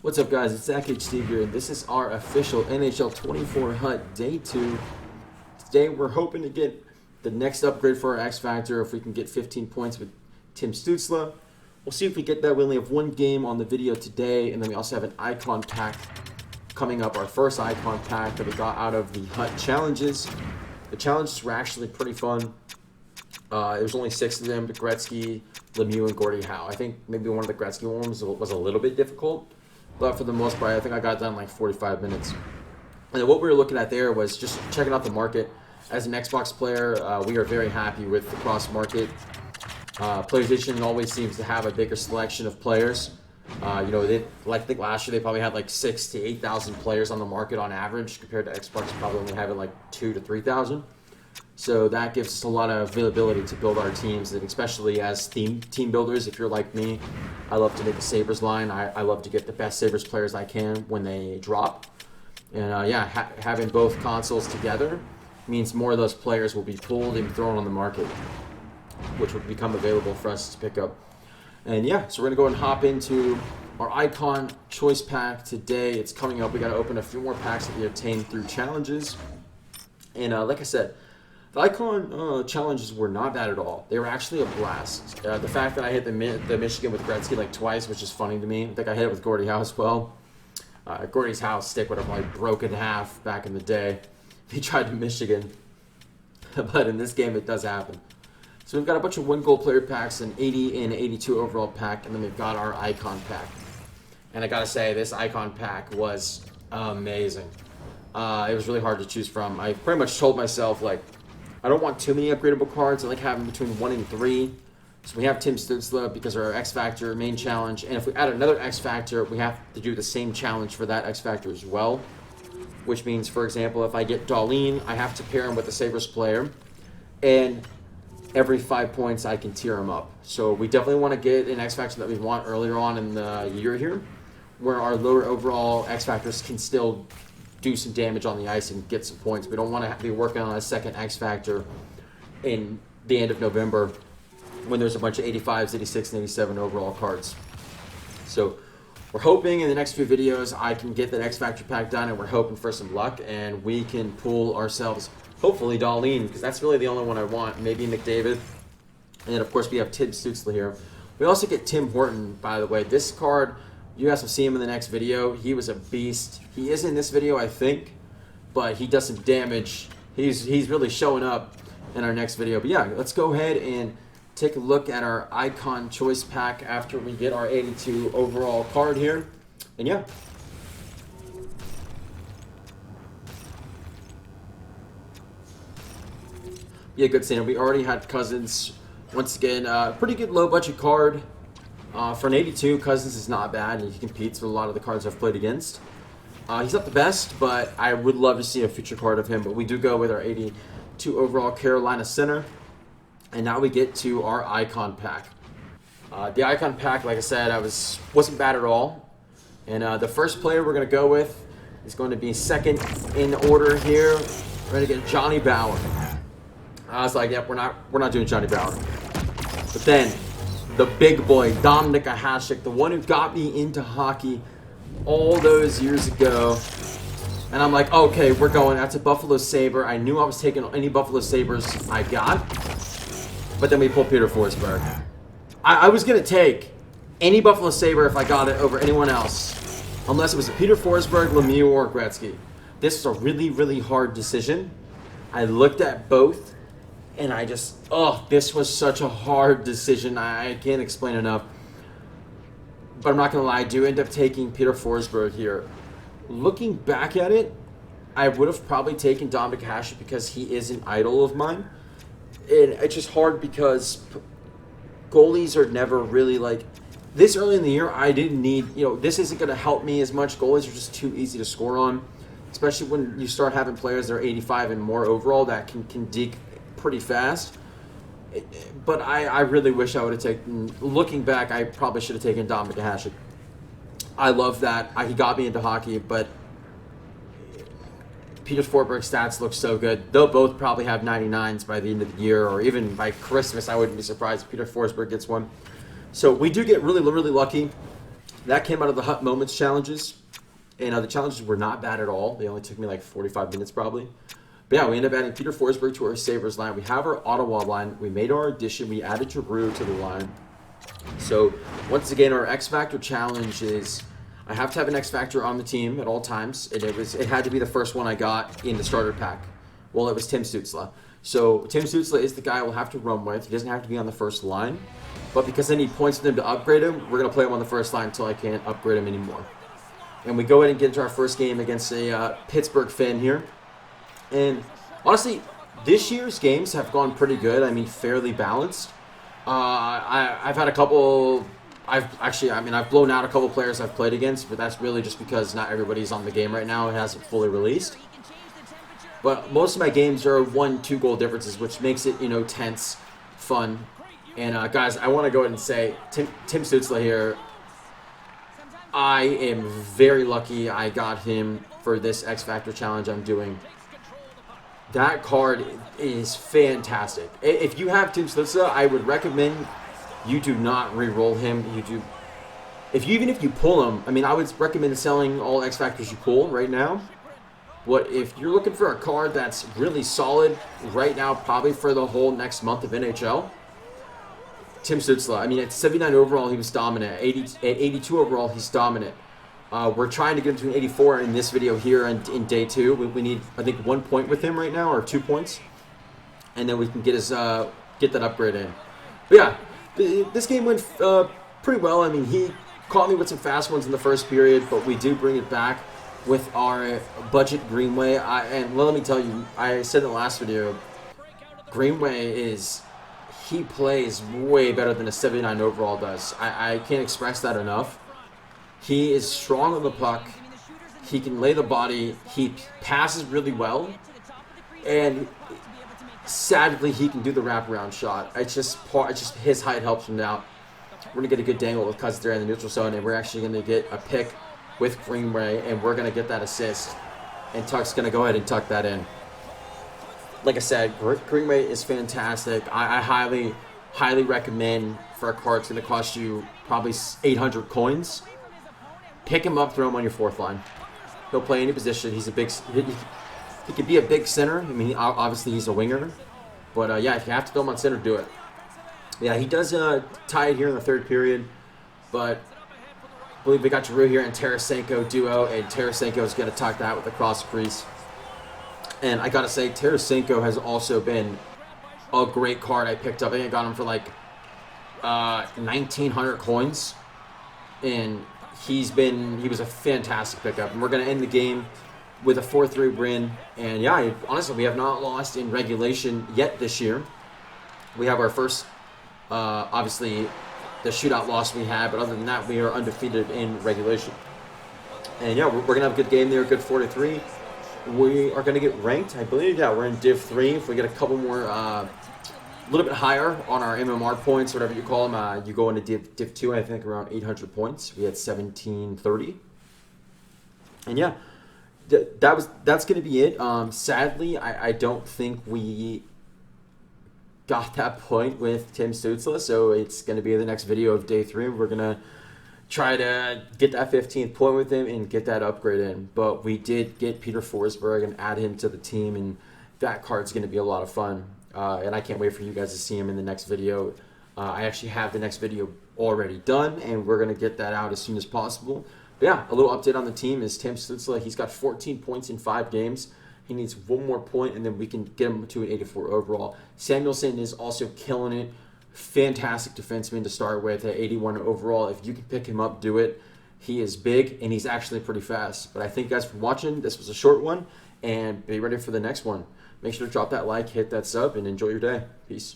What's up, guys? It's Zach HD here, and this is our official NHL 24 HUT Day 2. Today, we're hoping to get the next upgrade for our X Factor if we can get 15 points with Tim Stützle. We'll see if we get that. We only have one game on the video today, and then we also have an icon pack coming up, our first icon pack that we got out of the HUT challenges. The challenges were actually pretty fun. It was only 6 of them: Gretzky, Lemieux, and Gordie Howe. I think maybe one of the Gretzky ones was a little bit difficult, but for the most part, I think I got done in like 45 minutes. And what we were looking at there was just checking out the market. As an Xbox player, we are very happy with the cross-market. PlayStation always seems to have a bigger selection of players. I think last year they probably had like 6,000 to 8,000 players on the market on average, compared to Xbox probably only having like 2,000 to 3,000. So that gives us a lot of availability to build our teams, and especially as team builders. If you're like me, I love to make a Sabres line. I love to get the best Sabres players I can when they drop. And having both consoles together means more of those players will be pulled and thrown on the market, which will become available for us to pick up. And so we're going to go and hop into our icon choice pack today. It's coming up. We got to open a few more packs that we obtained through challenges. And like I said, the icon challenges were not bad at all. They were actually a blast. The fact that I hit the Michigan with Gretzky like twice was just funny to me. I think I hit it with Gordie Howe as well. Gordie's House stick would have like broken in half back in the day. He tried to Michigan. But in this game, it does happen. So we've got a bunch of 1-goal player packs, an 80 and 82 overall pack, and then we've got our icon pack. And I gotta say, this icon pack was amazing. It was really hard to choose from. I pretty much told myself, like, I don't want too many upgradable cards. I like having between 1 and 3. So we have Tim Stützle because of our X Factor main challenge. And if we add another X Factor, we have to do the same challenge for that X Factor as well. Which means, for example, if I get Dahlin, I have to pair him with a Sabres player. And every 5 points, I can tier him up. So we definitely want to get an X Factor that we want earlier on in the year here, where our lower overall X Factors can still do some damage on the ice and get some points. We don't want to be working on a second X Factor in the end of November when there's a bunch of 85s, 86, and 87 overall cards. So we're hoping in the next few videos I can get that X Factor pack done, and we're hoping for some luck and we can pull ourselves, hopefully, Dahlin, because that's really the only one I want. Maybe McDavid. And of course we have Tim Stützle here. We also get Tim Horton, by the way. This card, you guys will see him in the next video. He was a beast. He is in this video, I think, but he does some damage. He's really showing up in our next video. But let's go ahead and take a look at our icon choice pack after we get our 82 overall card here. And good seeing. We already had Cousins. Once again, pretty good low budget card. For an 82, Cousins is not bad, and he competes with a lot of the cards I've played against. He's not the best, but I would love to see a future card of him. But we do go with our 82 overall Carolina center. And now we get to our icon pack. The icon pack, like I said, wasn't bad at all. And the first player we're going to go with is going to be second in order here. We're going to get Johnny Bower. I was like, yep, we're not doing Johnny Bower. But then the big boy, Dominik Hasek, the one who got me into hockey all those years ago. And I'm like, okay, we're going. That's a Buffalo Sabre. I knew I was taking any Buffalo Sabres I got. But then we pulled Peter Forsberg. I was going to take any Buffalo Sabre if I got it over anyone else, unless it was a Peter Forsberg, Lemieux, or Gretzky. This was a really, really hard decision. I looked at both. And this was such a hard decision. I can't explain enough. But I'm not going to lie, I do end up taking Peter Forsberg here. Looking back at it, I would have probably taken Dominik Hasek because he is an idol of mine. And it's just hard because goalies are never really like... This early in the year, I didn't need... this isn't going to help me as much. Goalies are just too easy to score on. Especially when you start having players that are 85 and more overall that can deke pretty fast. But I really wish I would have taken... Looking back, I probably should have taken Dominik Hasek. I love that. He got me into hockey, but Peter Forsberg's stats look so good. They'll both probably have 99s by the end of the year, or even by Christmas. I wouldn't be surprised if Peter Forsberg gets one. So we do get really, really lucky. That came out of the Hut Moments challenges. And the challenges were not bad at all. They only took me like 45 minutes probably. But yeah, we ended up adding Peter Forsberg to our Sabres line. We have our Ottawa line. We made our addition. We added Giroux to the line. So once again, our X Factor challenge is I have to have an X Factor on the team at all times. And it had to be the first one I got in the starter pack. Well, it was Tim Stützle. So Tim Stützle is the guy we'll have to run with. He doesn't have to be on the first line. But because I need points for them to upgrade him, we're going to play him on the first line until I can't upgrade him anymore. And we go ahead and get into our first game against a Pittsburgh Finn here. And honestly, this year's games have gone pretty good. I mean, fairly balanced. I've had a couple. I've blown out a couple players I've played against, but that's really just because not everybody's on the game right now. It hasn't fully released. But most of my games are 1-2 goal differences, which makes it, tense, fun. And guys, I want to go ahead and say, Tim Stützle here. I am very lucky I got him for this X Factor challenge I'm doing. That card is fantastic. If you have Tim Stützle, I would recommend you do not re-roll him. Even if you pull him, I mean, I would recommend selling all X Factors you pull right now. But if you're looking for a card that's really solid right now, probably for the whole next month of NHL, Tim Stützle. I mean, at 79 overall, he was dominant. At 82 overall, he's dominant. We're trying to get him to an 84 in this video here in day 2. We need, I think, 1 point with him right now, or 2 points. And then we can get that upgrade in. But yeah, this game went pretty well. I mean, he caught me with some fast ones in the first period, but we do bring it back with our budget Greenway. And let me tell you, I said in the last video, Greenway he plays way better than a 79 overall does. I can't express that enough. He is strong on the puck. He can lay the body. He passes really well. And sadly, he can do the wraparound shot. It's just his height helps him out. We're going to get a good dangle with Cousins there in the neutral zone, and we're actually going to get a pick with Greenway, and we're going to get that assist. And Tuck's going to go ahead and tuck that in. Like I said, Greenway is fantastic. I highly, highly recommend for a card that's going to cost you probably 800 coins. Pick him up, throw him on your fourth line. He'll play any position. He's a big. He could be a big center. I mean, obviously he's a winger, but yeah, if you have to throw him on center, do it. Yeah, he does tie it here in the third period, but I believe we got Giroux here and Tarasenko duo, and Tarasenko is going to tuck that with the cross crease. And I gotta say, Tarasenko has also been a great card I picked up. I think I got him for like 1,900 coins, and he was a fantastic pickup. And we're gonna end the game with a 4-3 win. And yeah, honestly, we have not lost in regulation yet this year. We have our first, obviously, the shootout loss we had, but other than that, we are undefeated in regulation. And yeah, we're gonna have a good game there, a good 4-3. We are going to get ranked, I believe. Yeah, we're in Div 3. If we get a couple more, a little bit higher on our MMR points, whatever you call them, you go into Div 2, I think around 800 points. We had 1730. And yeah, that's going to be it. Sadly, I don't think we got that point with Tim Stützle, so it's going to be the next video of Day 3. We're going to try to get that 15th point with him and get that upgrade in. But we did get Peter Forsberg and add him to the team, and that card's going to be a lot of fun. And I can't wait for you guys to see him in the next video. I actually have the next video already done, and we're going to get that out as soon as possible. But yeah, a little update on the team is Tim Stützle. He's got 14 points in 5 games. He needs 1 more point, and then we can get him to an 84 overall. Samuelsson is also killing it. Fantastic defenseman to start with at 81 overall. If you can pick him up, do it. He is big, and he's actually pretty fast. But I thank you guys for watching. This was a short one, and be ready for the next one. Make sure to drop that like, hit that sub, and enjoy your day. Peace.